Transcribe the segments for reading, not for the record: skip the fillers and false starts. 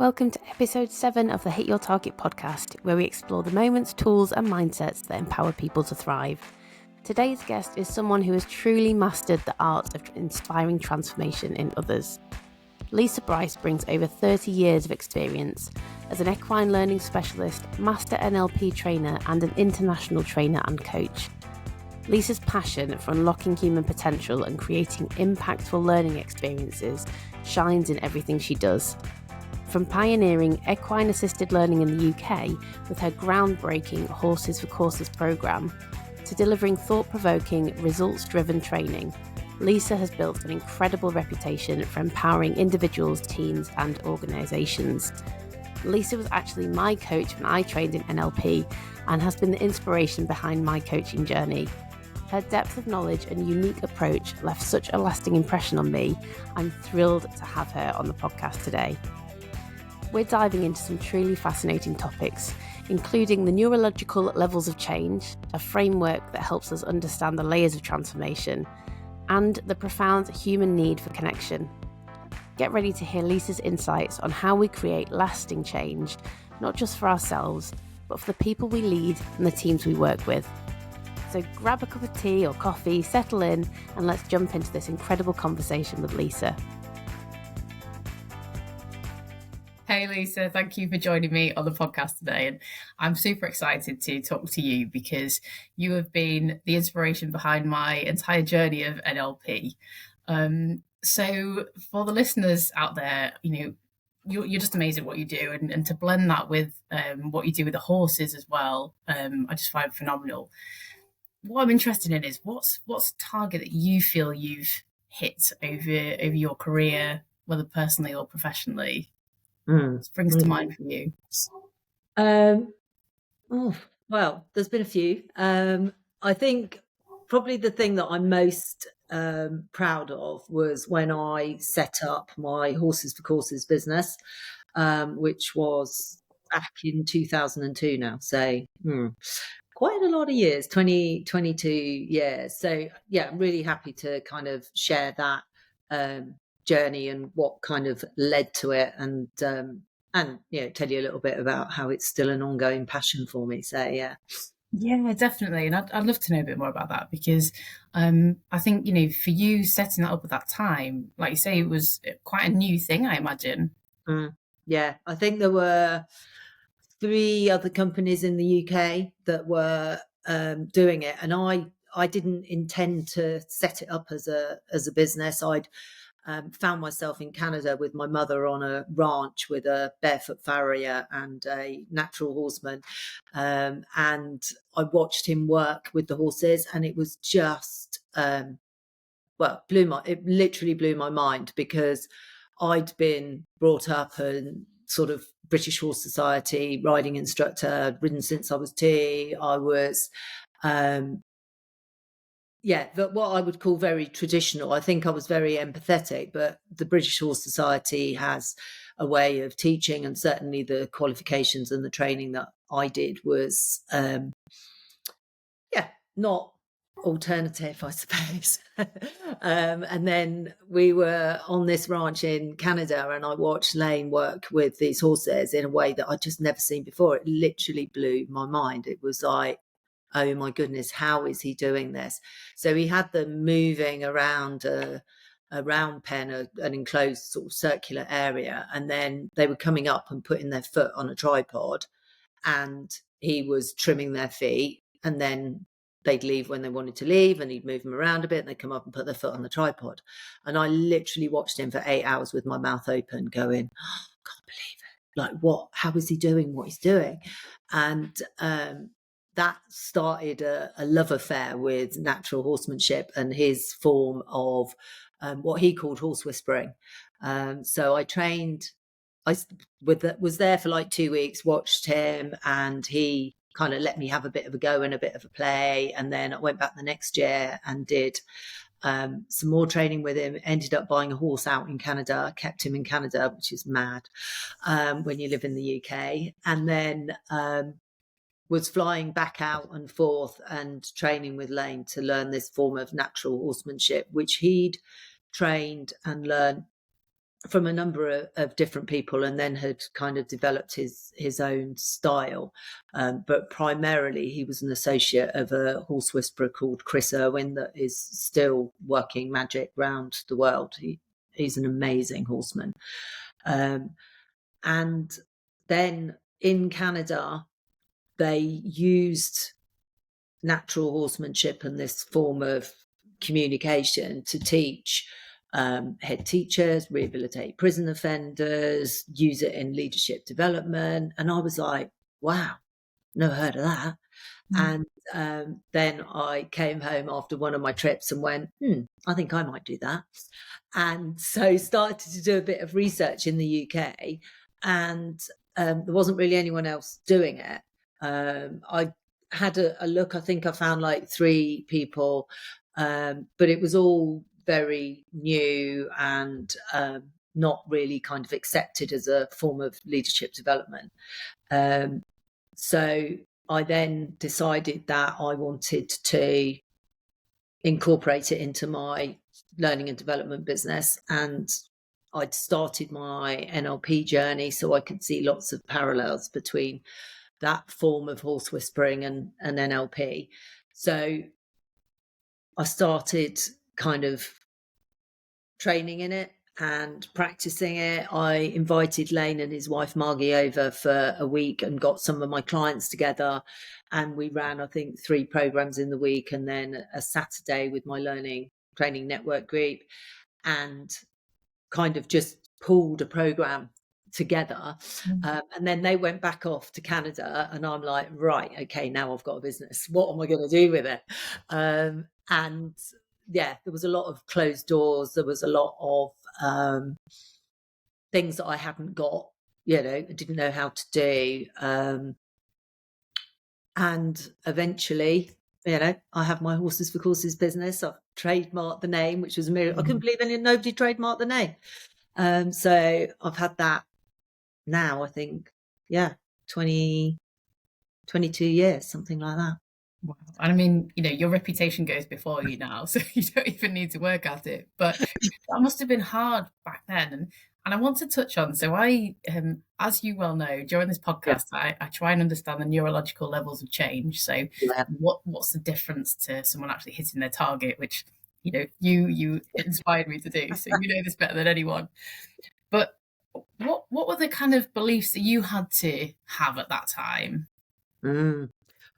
Welcome to episode 7 of the Hit Your Target podcast, where we explore the moments, tools, and mindsets that empower people to thrive. Today's guest is someone who has truly mastered the art of inspiring transformation in others. Lisa Brice brings over 30 years of experience as an Equine Learning Specialist, Master NLP Trainer, and an international trainer and coach. Lisa's passion for unlocking human potential and creating impactful learning experiences shines in everything she does. From pioneering Equine Assisted Learning in the UK with her groundbreaking Horses for Courses programme, to delivering thought-provoking, results-driven training, Lisa has built an incredible reputation for empowering individuals, teams and organisations. Lisa was actually my coach when I trained in NLP and has been the inspiration behind my coaching journey. Her depth of knowledge and unique approach left such a lasting impression on me. I'm thrilled to have her on the podcast today. We're diving into some truly fascinating topics, including the neurological levels of change, a framework that helps us understand the layers of transformation, and the profound human need for connection. Get ready to hear Lisa's insights on how we create lasting change, not just for ourselves, but for the people we lead and the teams we work with. So grab a cup of tea or coffee, settle in, and let's jump into this incredible conversation with Lisa. Hey Lisa, thank you for joining me on the podcast today. And I'm super excited to talk to you because you have been the inspiration behind my entire journey of NLP. So for the listeners out there, you're just amazing at what you do. And to blend that with what you do with the horses as well, I just find phenomenal. What I'm interested in is what's the target that you feel you've hit over your career, whether personally or professionally? What springs to mind for you? Well, there's been a few. I think probably the thing that I'm most proud of was when I set up my Horses for Courses business, which was back in 2002 now. So quite a lot of years, 22 years. So yeah, I'm really happy to kind of share that journey and what kind of led to it, and tell you a little bit about how it's still an ongoing passion for me. So yeah Definitely. And I'd love to know a bit more about that because I think for you setting that up at that time, like you say, it was quite a new thing, I imagine. Yeah, I think there were 3 other companies in the UK that were doing it, and I didn't intend to set it up as a business. I'd found myself in Canada with my mother on a ranch with a barefoot farrier and a natural horseman. And I watched him work with the horses, and it was just, it literally blew my mind, because I'd been brought up and sort of British Horse Society riding instructor. I'd ridden since I was 2. I was, what I would call very traditional. I think I was very empathetic, but the British Horse Society has a way of teaching, and certainly the qualifications and the training that I did was, not alternative, I suppose. And then we were on this ranch in Canada, and I watched Lane work with these horses in a way that I'd just never seen before. It literally blew my mind. It was like, oh my goodness, how is he doing this? So he had them moving around a round pen, an enclosed sort of circular area, and then they were coming up and putting their foot on a tripod, and he was trimming their feet, and then they'd leave when they wanted to leave, and he'd move them around a bit, and they'd come up and put their foot on the tripod. And I literally watched him for 8 hours with my mouth open going, oh, I can't believe it. Like, how is he doing what he's doing? And that started a love affair with natural horsemanship and his form of what he called horse whispering. So I trained, was there for like 2 weeks, watched him, and he kind of let me have a bit of a go and a bit of a play. And then I went back the next year and did some more training with him, ended up buying a horse out in Canada, kept him in Canada, which is mad when you live in the UK. And then was flying back out and forth and training with Lane to learn this form of natural horsemanship, which he'd trained and learned from a number of different people, and then had kind of developed his own style. But primarily he was an associate of a horse whisperer called Chris Irwin that is still working magic round the world. He's an amazing horseman. And then in Canada, they used natural horsemanship and this form of communication to teach head teachers, rehabilitate prison offenders, use it in leadership development. And I was like, wow, never heard of that. And then I came home after one of my trips and went, I think I might do that. And so started to do a bit of research in the UK, and there wasn't really anyone else doing it. I had a look. I think I found like 3 people, but it was all very new and not really kind of accepted as a form of leadership development. So I then decided that I wanted to incorporate it into my learning and development business, and I'd started my NLP journey, so I could see lots of parallels between that form of horse whispering and NLP. So I started kind of training in it and practicing it. I invited Lane and his wife Margie over for a week and got some of my clients together, and we ran, I think, 3 programs in the week, and then a Saturday with my learning training network group, and kind of just pulled a program together. And then they went back off to Canada, and I'm like, right, okay, now I've got a business. What am I going to do with it? And yeah, there was a lot of closed doors. There was a lot of things that I hadn't got, I didn't know how to do. And eventually, I have my Horses for Courses business. I've trademarked the name, which was a miracle. I couldn't believe nobody trademarked the name. So I've had that now, I think, 22 years, something like that. Wow. I mean, your reputation goes before you now, so you don't even need to work at it. But that must have been hard back then. And I want to touch on, so I, as you well know, during this podcast, I try and understand the neurological levels of change. So what's the difference to someone actually hitting their target, which, you inspired me to do. So you know this better than anyone. But what were the kind of beliefs that you had to have at that time?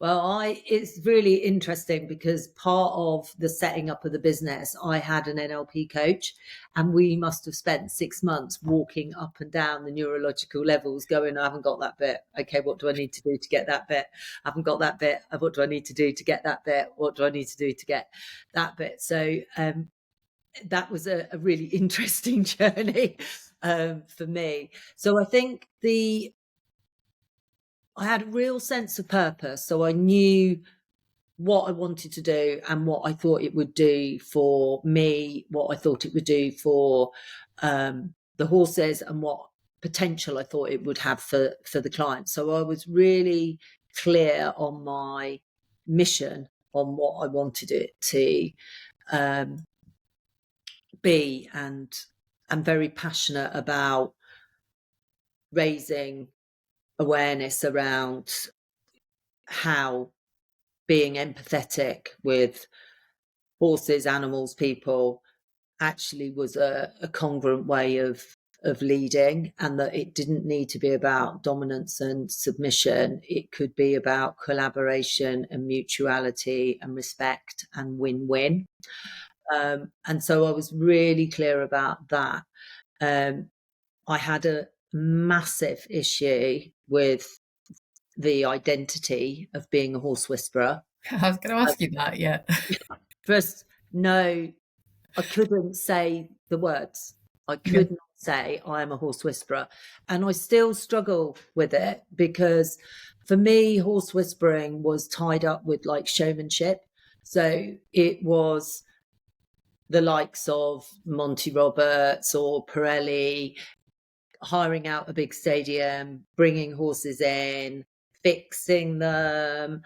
Well, it's really interesting because part of the setting up of the business, I had an NLP coach, and we must have spent 6 months walking up and down the neurological levels going, I haven't got that bit. Okay, what do I need to do to get that bit? I haven't got that bit. What do I need to do to get that bit? What do I need to do to get that bit? So that was a really interesting journey for me. So I think I had a real sense of purpose. So I knew what I wanted to do and what I thought it would do for me, what I thought it would do for the horses, and what potential I thought it would have for the client. So I was really clear on my mission, on what I wanted it to be, and I'm very passionate about raising awareness around how being empathetic with horses, animals, people actually was a congruent way of leading, and that it didn't need to be about dominance and submission. It could be about collaboration and mutuality and respect and win-win. And so I was really clear about that. I had a massive issue with the identity of being a horse whisperer. I was going to ask you that, yeah. First, no, I couldn't say the words. I could not say I am a horse whisperer. And I still struggle with it, because for me, horse whispering was tied up with like showmanship. So it was the likes of Monty Roberts or Pirelli hiring out a big stadium, bringing horses in, fixing them.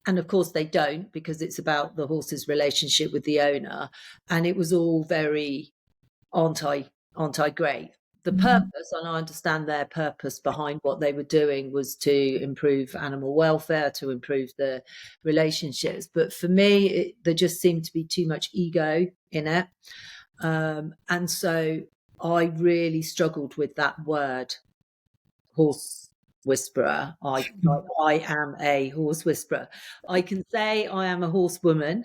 And of course they don't, because it's about the horse's relationship with the owner. And it was all very, aren't I aren't I great? The purpose, and I understand their purpose behind what they were doing, was to improve animal welfare, to improve the relationships. But for me, there just seemed to be too much ego in it. And so I really struggled with that word, horse whisperer. I am a horse whisperer. I can say I am a horsewoman.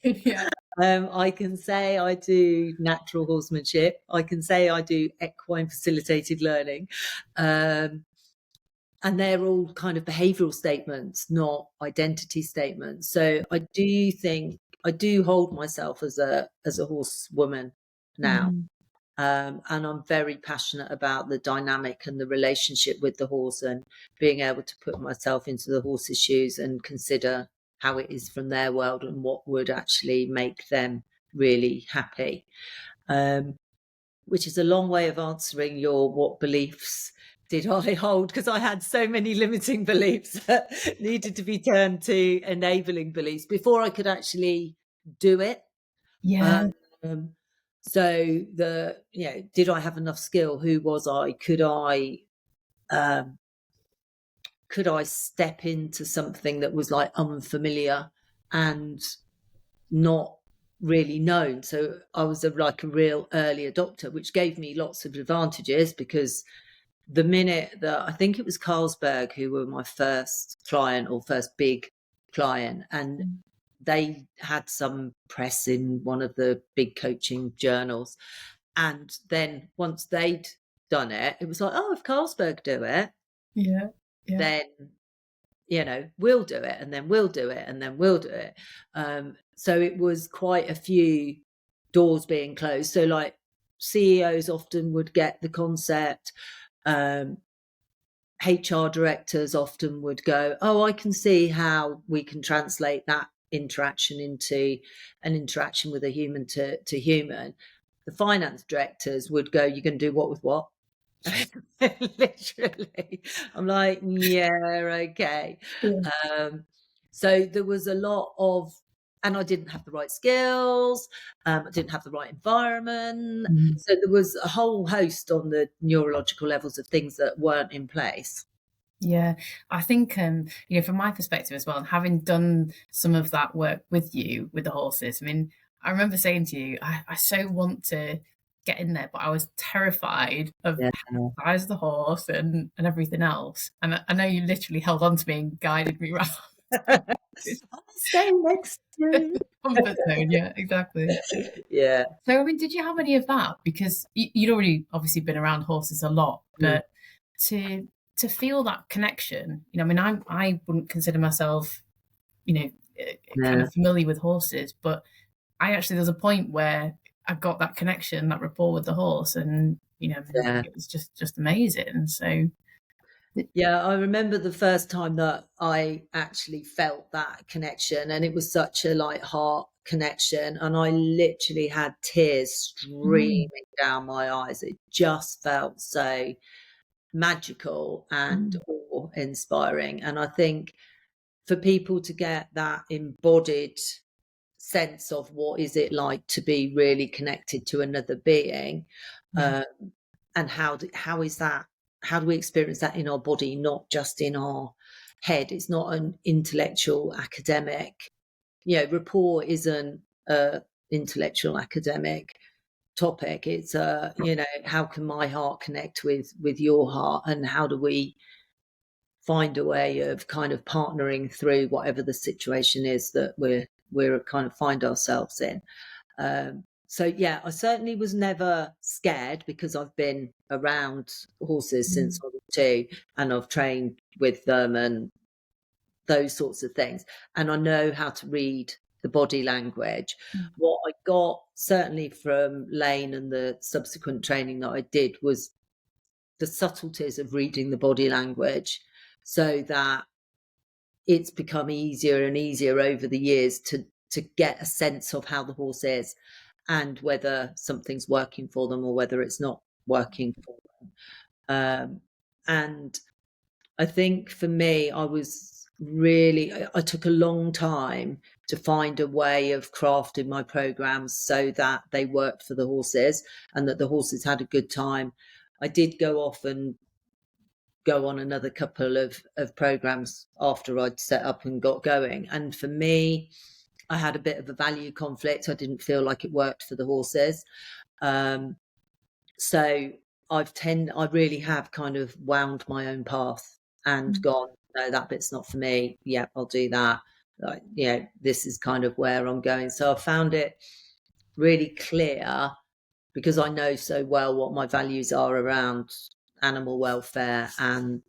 Yeah. I can say I do natural horsemanship. I can say I do equine facilitated learning. And they're all kind of behavioural statements, not identity statements. So I do think I do hold myself as a horsewoman now. And I'm very passionate about the dynamic and the relationship with the horse, and being able to put myself into the horse's shoes and consider how it is from their world and what would actually make them really happy. Which is a long way of answering your what beliefs did I hold, because I had so many limiting beliefs that needed to be turned to enabling beliefs before I could actually do it. Yeah. So did I have enough skill? Who was I? Could I step into something that was like unfamiliar and not really known? So I was like a real early adopter, which gave me lots of advantages, because the minute that I think it was Carlsberg who were my first client, or first big client, and they had some press in one of the big coaching journals. And then once they'd done it, it was like, oh, if Carlsberg do it, then, we'll do it, and then we'll do it, and then we'll do it. So it was quite a few doors being closed. So like CEOs often would get the concept. HR directors often would go, oh, I can see how we can translate that interaction into an interaction with a human to human. The finance directors would go, you're going to do what with what? Literally. I'm like, yeah, okay. So there was a lot of, and I didn't have the right skills. I didn't have the right environment. So there was a whole host on the neurological levels of things that weren't in place. Yeah, I think, from my perspective as well, and having done some of that work with you, with the horses, I mean, I remember saying to you, I so want to get in there, but I was terrified of the size of the horse and everything else. And I know you literally held on to me and guided me around. I'll stay next to comfort zone. Yeah, exactly. Yeah. So, I mean, did you have any of that? Because you'd already obviously been around horses a lot, but to feel that connection, I mean, I wouldn't consider myself, kind of familiar with horses, but there was a point where I got that connection, that rapport with the horse, and it was just amazing. So yeah, I remember the first time that I actually felt that connection, and it was such a like heart connection, and I literally had tears streaming down my eyes. It just felt so magical and awe-inspiring. And I think for people to get that embodied sense of what is it like to be really connected to another being, and how is that, how do we experience that in our body, not just in our head? It's not an intellectual academic, rapport isn't a intellectual academic topic. It's how can my heart connect with your heart, and how do we find a way of kind of partnering through whatever the situation is that we're kind of find ourselves in. So yeah, I certainly was never scared, because I've been around horses since I was 2, and I've trained with them and those sorts of things, and I know how to read the body language. What I got certainly from Lane and the subsequent training that I did was the subtleties of reading the body language, so that it's become easier and easier over the years to get a sense of how the horse is, and whether something's working for them or whether it's not working for them. And I think for me, I was really, I took a long time to find a way of crafting my programs so that they worked for the horses and that the horses had a good time. I did go off and go on another couple of programs after I'd set up and got going. And for me, I had a bit of a value conflict. I didn't feel like it worked for the horses. So I really have kind of wound my own path and gone, no, that bit's not for me. Yeah, I'll do that. Like, this is kind of where I'm going. So I found it really clear, because I know so well what my values are around animal welfare, and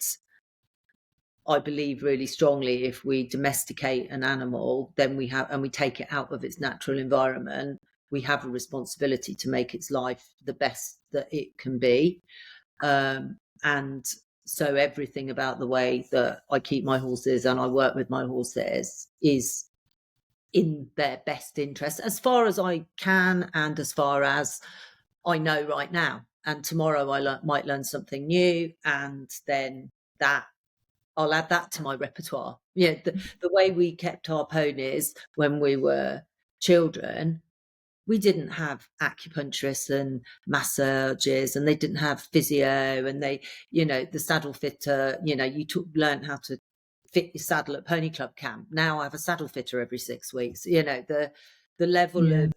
I believe really strongly if we domesticate an animal, then we take it out of its natural environment, we have a responsibility to make its life the best that it can be. And so everything about the way that I keep my horses and I work with my horses is in their best interest, as far as I can and as far as I know right now. And tomorrow I might learn something new, and then I'll add that to my repertoire. The way we kept our ponies when we were children, we didn't have acupuncturists and massages, and they didn't have physio, and they, the saddle fitter, you learned how to fit your saddle at Pony Club camp. Now I have a saddle fitter every 6 weeks. The level of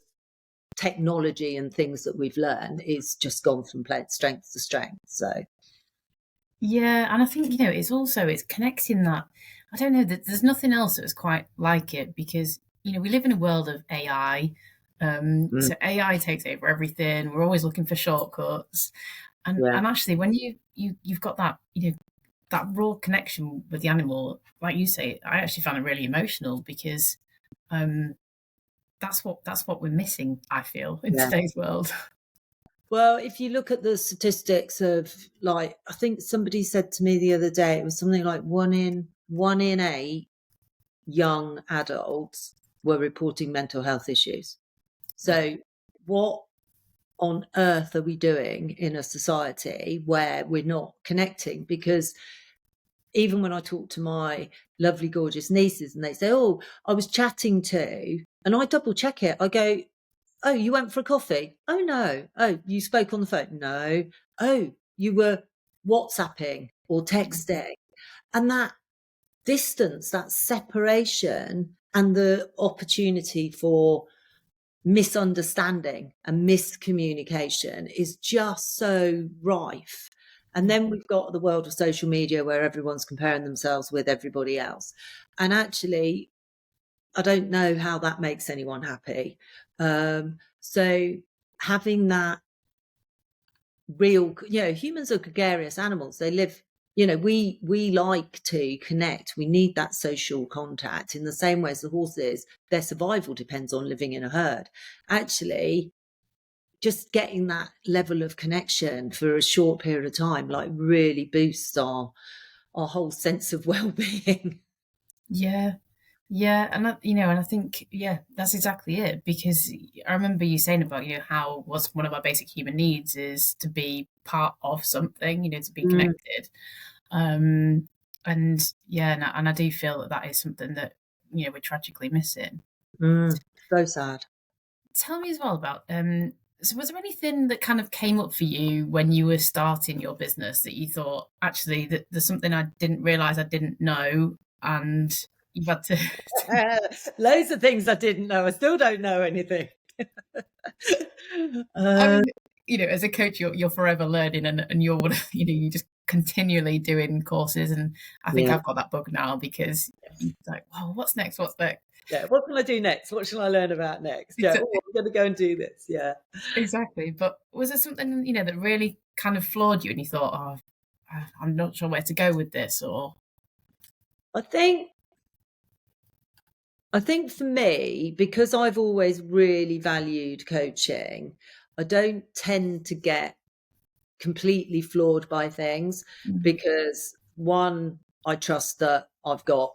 technology and things that we've learned is just gone from strength to strength. So and I think it's connecting that. I don't know, that there's nothing else that's quite like it, because we live in a world of AI. So AI takes over everything. We're always looking for shortcuts, and actually when you've got that that raw connection with the animal, like you say, I actually found it really emotional, because that's what we're missing, I feel, in today's world. Well, if you look at the statistics of, like, I think somebody said to me the other day, it was something like one in 8 young adults were reporting mental health issues. So what on earth are we doing in a society where we're not connecting? Because even when I talk to my lovely, gorgeous nieces and they say, oh, I was chatting to, and I double check it. I go, oh, you went for a coffee? Oh, no. Oh, you spoke on the phone? No. Oh, you were WhatsApping or texting. And that distance, that separation, and the opportunity for misunderstanding and miscommunication is just so rife. And then we've got the world of social media where everyone's comparing themselves with everybody else. And actually, I don't know how that makes anyone happy. So having that real, humans are gregarious animals. They live, we like to connect. We need that social contact in the same way as the horses. Their survival depends on living in a herd. Actually, just getting that level of connection for a short period of time, like, really boosts our whole sense of well-being. Yeah, and and I think that's exactly it, because I remember you saying about how one of our basic human needs is to be part of something, to be connected, and I do feel that is something that we're tragically missing. So sad. Tell me as well about so was there anything that kind of came up for you when you were starting your business that you thought, actually, that there's something I didn't realize I didn't know, and you've had to loads of things I didn't know. I still don't know anything. I mean, as a coach, you're forever learning, and you're you're just continually doing courses, and I think I've got that bug now, because it's like, wow, what's next? Yeah, what can I do next? What shall I learn about next? Yeah, I'm going to go and do this. Yeah, exactly. But was there something that really kind of floored you, and you thought, oh, I'm not sure where to go with this? Or I think for me, because I've always really valued coaching, I don't tend to get completely floored by things, because one, I trust that I've got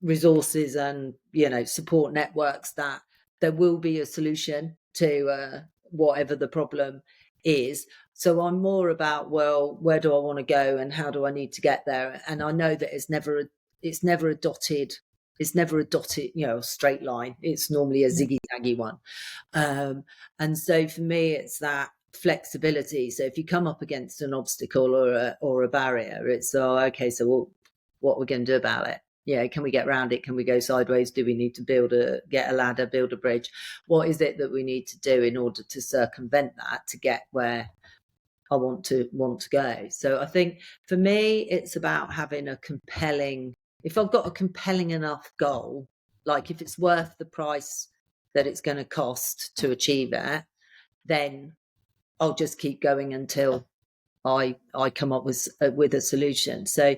resources and support networks that there will be a solution to whatever the problem is. So I'm more about, well, where do I want to go and how do I need to get there? And I know that it's never it's never a dotted, straight line. It's normally a ziggy-zaggy one. And so for me, it's that flexibility. So if you come up against an obstacle or a barrier, it's, okay, so what are we going to do about it? Yeah, can we get around it? Can we go sideways? Do we need to get a ladder, build a bridge? What is it that we need to do in order to circumvent that to get where I want to go? So I think for me, it's about having if I've got a compelling enough goal, like if it's worth the price that it's going to cost to achieve it, then I'll just keep going until I come up with a solution. So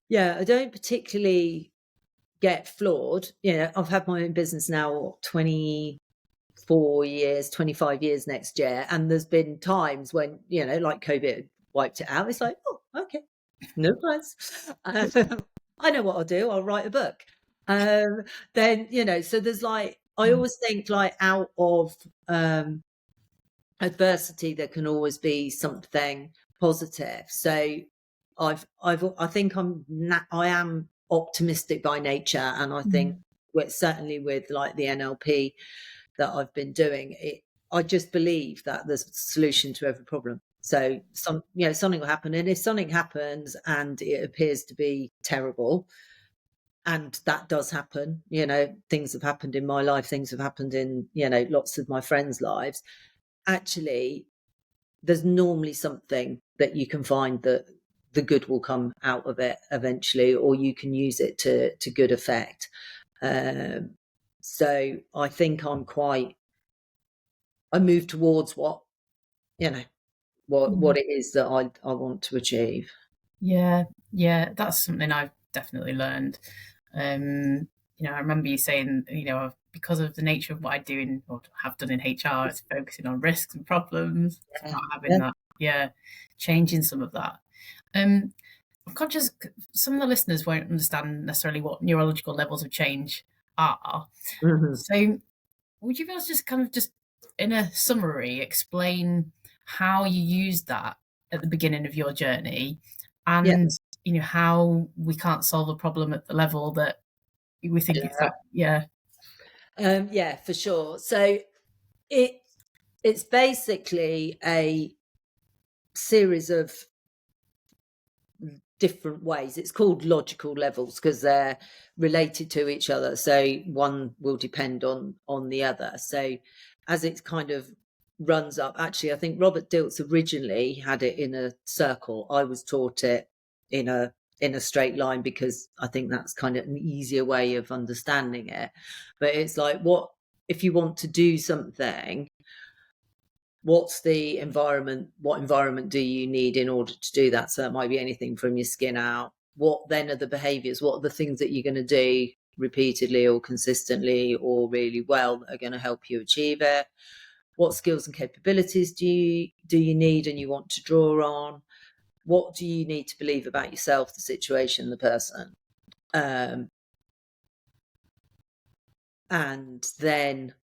yeah, I don't particularly get flawed. I've had my own business now 24 years, 25 years next year, and there's been times when like COVID wiped it out. It's like, oh, okay, no plans. I know what I'll do. I'll write a book. Then so there's like, I always think like out of adversity there can always be something positive. So I am optimistic by nature, and I think certainly with like the NLP that I've been doing, I just believe that there's a solution to every problem. So something will happen, and if something happens and it appears to be terrible, and that does happen, things have happened in my life, things have happened in lots of my friends' lives. Actually, there's normally something that you can find that the good will come out of it eventually, or you can use it to good effect. So I think I move towards what it is that I want to achieve. Yeah, that's something I've definitely learned. I remember you saying, because of the nature of what I do or have done in HR, it's focusing on risks and problems, not having that, changing some of that. I'm conscious some of the listeners won't understand necessarily what neurological levels of change are. Mm-hmm. So would you be able to just kind of just in a summary explain how you used that at the beginning of your journey, and how we can't solve a problem at the level that we think it's at? Yeah, for sure. So it's basically a series of different ways. It's called logical levels because they're related to each other. So one will depend on the other. So as it kind of runs up, actually, I think Robert Dilts originally had it in a circle. I was taught it in a straight line because I think that's kind of an easier way of understanding it. But it's like, what if you want to do something? What's the environment? What environment do you need in order to do that? So it might be anything from your skin out. What then are the behaviors? What are the things that you're going to do repeatedly or consistently or really well that are going to help you achieve it? What skills and capabilities do you need and you want to draw on? What do you need to believe about yourself, the situation, the person? And then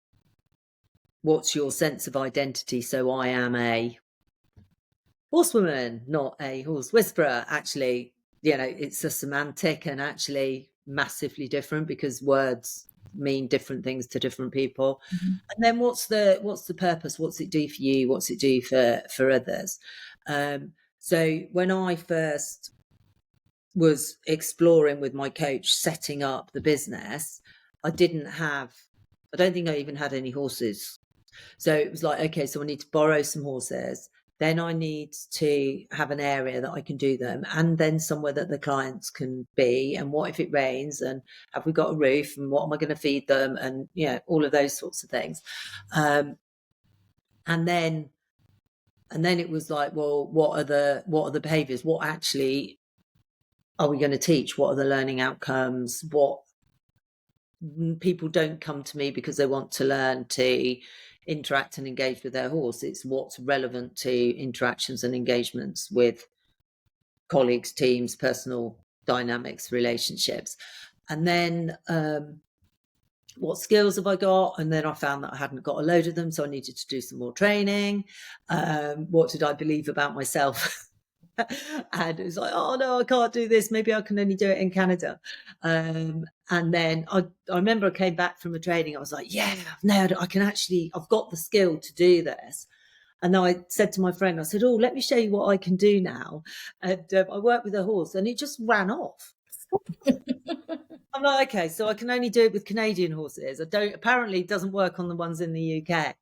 what's your sense of identity? So I am a horsewoman, not a horse whisperer. Actually, it's a semantic and actually massively different because words mean different things to different people. Mm-hmm. And then what's the purpose? What's it do for you? What's it do for others? So when I first was exploring with my coach, setting up the business, I don't think I even had any horses. So it was like, okay, so I need to borrow some horses. Then I need to have an area that I can do them, and then somewhere that the clients can be. And what if it rains? And have we got a roof? And what am I going to feed them? And all of those sorts of things. And then it was like, well, what are the behaviors? What actually are we going to teach? What are the learning outcomes? What people don't come to me because they want to learn to interact and engage with their horse. It's what's relevant to interactions and engagements with colleagues, teams, personal dynamics, relationships. And then what skills have I got? And then I found that I hadn't got a load of them, so I needed to do some more training. What did I believe about myself And it was like, oh no, I can't do this. Maybe I can only do it in Canada. And then I remember I came back from a training. I was like, yeah, I've nailed it. I've got the skill to do this. And I said to my friend, I said, oh, let me show you what I can do now. And I worked with a horse and it just ran off. I'm like, okay, so I can only do it with Canadian horses. Apparently it doesn't work on the ones in the UK.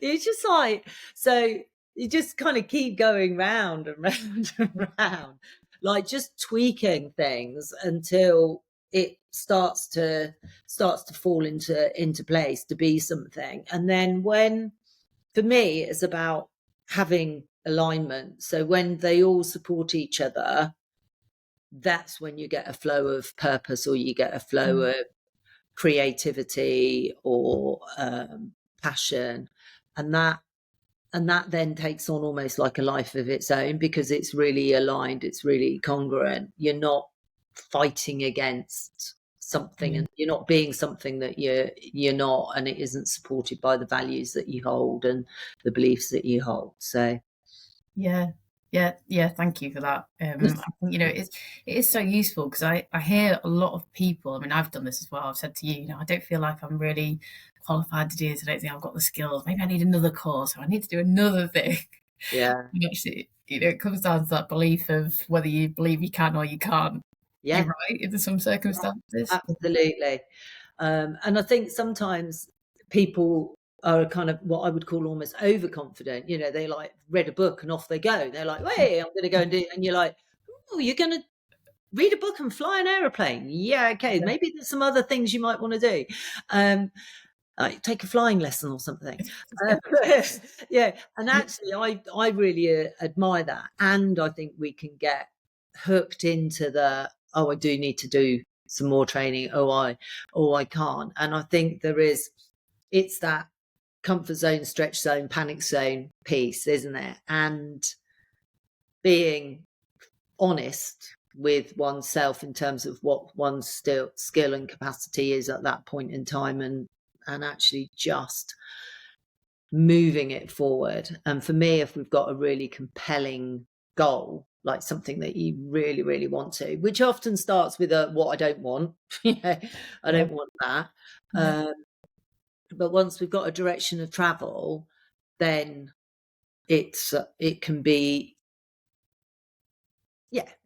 It's just like, so you just kind of keep going round and round and round, like just tweaking things until it starts to fall into place to be something. And then for me, it's about having alignment. So when they all support each other, that's when you get a flow of purpose, or you get a flow of creativity or passion, and that then takes on almost like a life of its own, because it's really aligned, it's really congruent. You're not fighting against something, and you're not being something that you're not, and it isn't supported by the values that you hold and the beliefs that you hold. So yeah, thank you for that. I think, it is so useful, because I hear a lot of people, I mean, I've done this as well, I've said to you, I don't feel like I'm really qualified to do this, I don't think I've got the skills, maybe I need another course, or I need to do another thing. Yeah. Actually, it comes down to that belief of whether you believe you can or you can't. Yeah. You're right in some circumstances. Absolutely. And I think sometimes people are kind of what I would call almost overconfident. They like read a book and off they go. They're like, hey, I'm going to go and do it. And you're like, oh, you're going to read a book and fly an aeroplane? Yeah, okay. Maybe there's some other things you might want to do. Like take a flying lesson or something. Yeah. And actually, I really admire that. And I think we can get hooked into I do need to do some more training. I can't. And I think it's that comfort zone, stretch zone, panic zone piece, isn't it? And being honest with oneself in terms of what one's skill and capacity is at that point in time, and actually just moving it forward. And for me, if we've got a really compelling goal, like something that you really, really want to, which often starts with what I don't want, I don't want that. But once we've got a direction of travel, then it can be,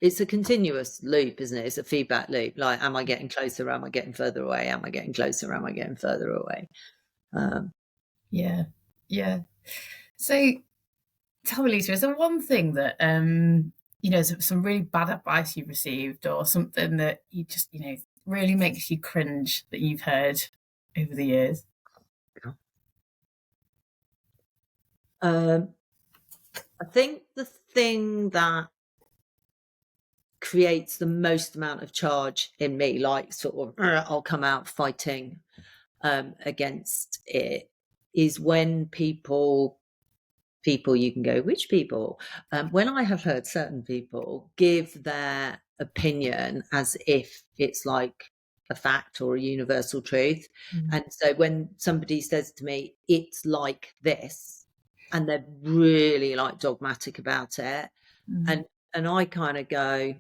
it's a continuous loop, isn't it? It's a feedback loop. Like, am I getting closer? Am I getting further away? Am I getting closer? Am I getting further away? Yeah. So tell me, Lisa, is there one thing that, some really bad advice you've received, or something that you just, really makes you cringe that you've heard over the years? I think the thing that creates the most amount of charge in me, like sort of I'll come out fighting against it, is when people you can go, which people? When I have heard certain people give their opinion as if it's like a fact or a universal truth. And so when somebody says to me, it's like this, and they're really like dogmatic about it, and I kind of go,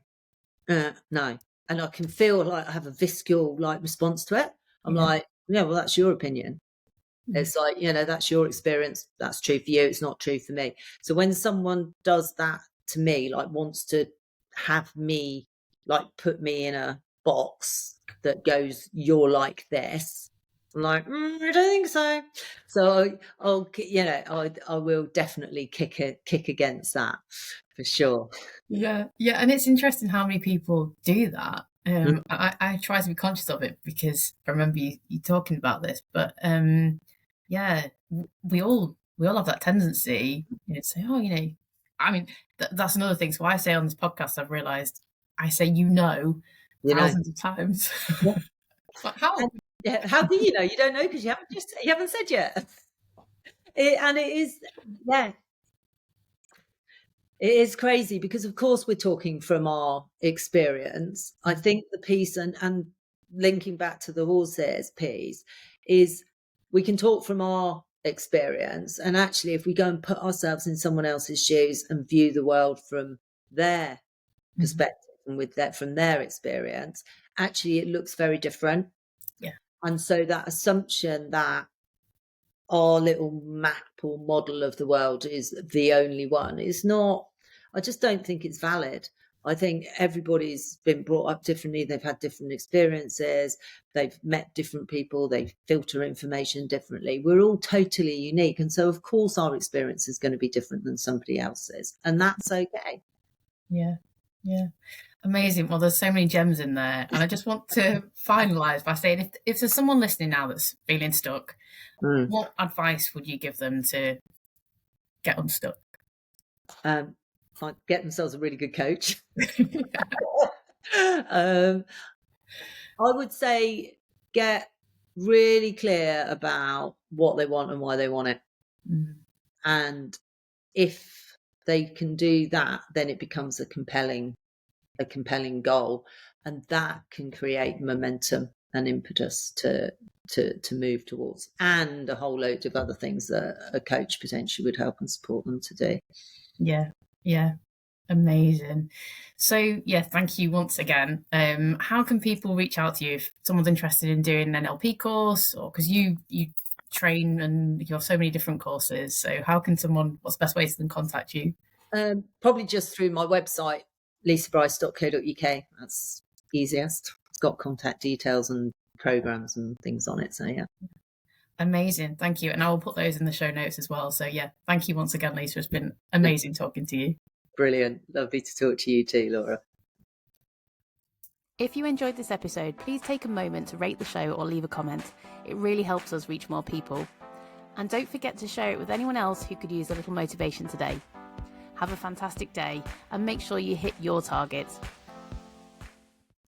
no. And I can feel like I have a visceral like response to it. I'm like, yeah, well, that's your opinion. It's like, that's your experience. That's true for you. It's not true for me. So when someone does that to me, like wants to have me, like put me in a box that goes, you're like this, I'm like, I don't think so. So I will definitely kick against that for sure. Yeah. And it's interesting how many people do that. I try to be conscious of it, because I remember you talking about this, but we all have that tendency to say, I mean, that's another thing. So I say on this podcast, I've realized I say thousands of times. But how? How do you know? You don't know, because you haven't said yet. And it is, it is crazy, because of course we're talking from our experience. I think the piece, and linking back to the horses piece, is we can talk from our experience, and actually if we go and put ourselves in someone else's shoes and view the world from their perspective and with that from their experience, actually it looks very different. Yeah. And so that assumption that our little map or model of the world is the only one is not, I just don't think it's valid. I think everybody's been brought up differently. They've had different experiences. They've met different people. They filter information differently. We're all totally unique. And so, of course, our experience is going to be different than somebody else's. And that's okay. Yeah. Yeah. Amazing. Well, there's so many gems in there. And I just want to finalize by saying, if there's someone listening now that's feeling stuck, what advice would you give them to get unstuck? Get themselves a really good coach. I would say get really clear about what they want and why they want it. And if they can do that, then it becomes a compelling goal, and that can create momentum and impetus to move towards, and a whole load of other things that a coach potentially would help and support them to do. Yeah. Amazing. So yeah, thank you once again. How can people reach out to you if someone's interested in doing an NLP course, or because you train and you have so many different courses, so how can what's the best way to then contact you? Probably just through my website, lisabrice.co.uk. That's easiest. It's got contact details and programs and things on it, so yeah. Amazing. Thank you. And I will put those in the show notes as well. So yeah, thank you once again, Lisa. It's been amazing talking to you. Brilliant. Lovely to talk to you too, Laura. If you enjoyed this episode, please take a moment to rate the show or leave a comment. It really helps us reach more people. And don't forget to share it with anyone else who could use a little motivation today. Have a fantastic day and make sure you hit your targets.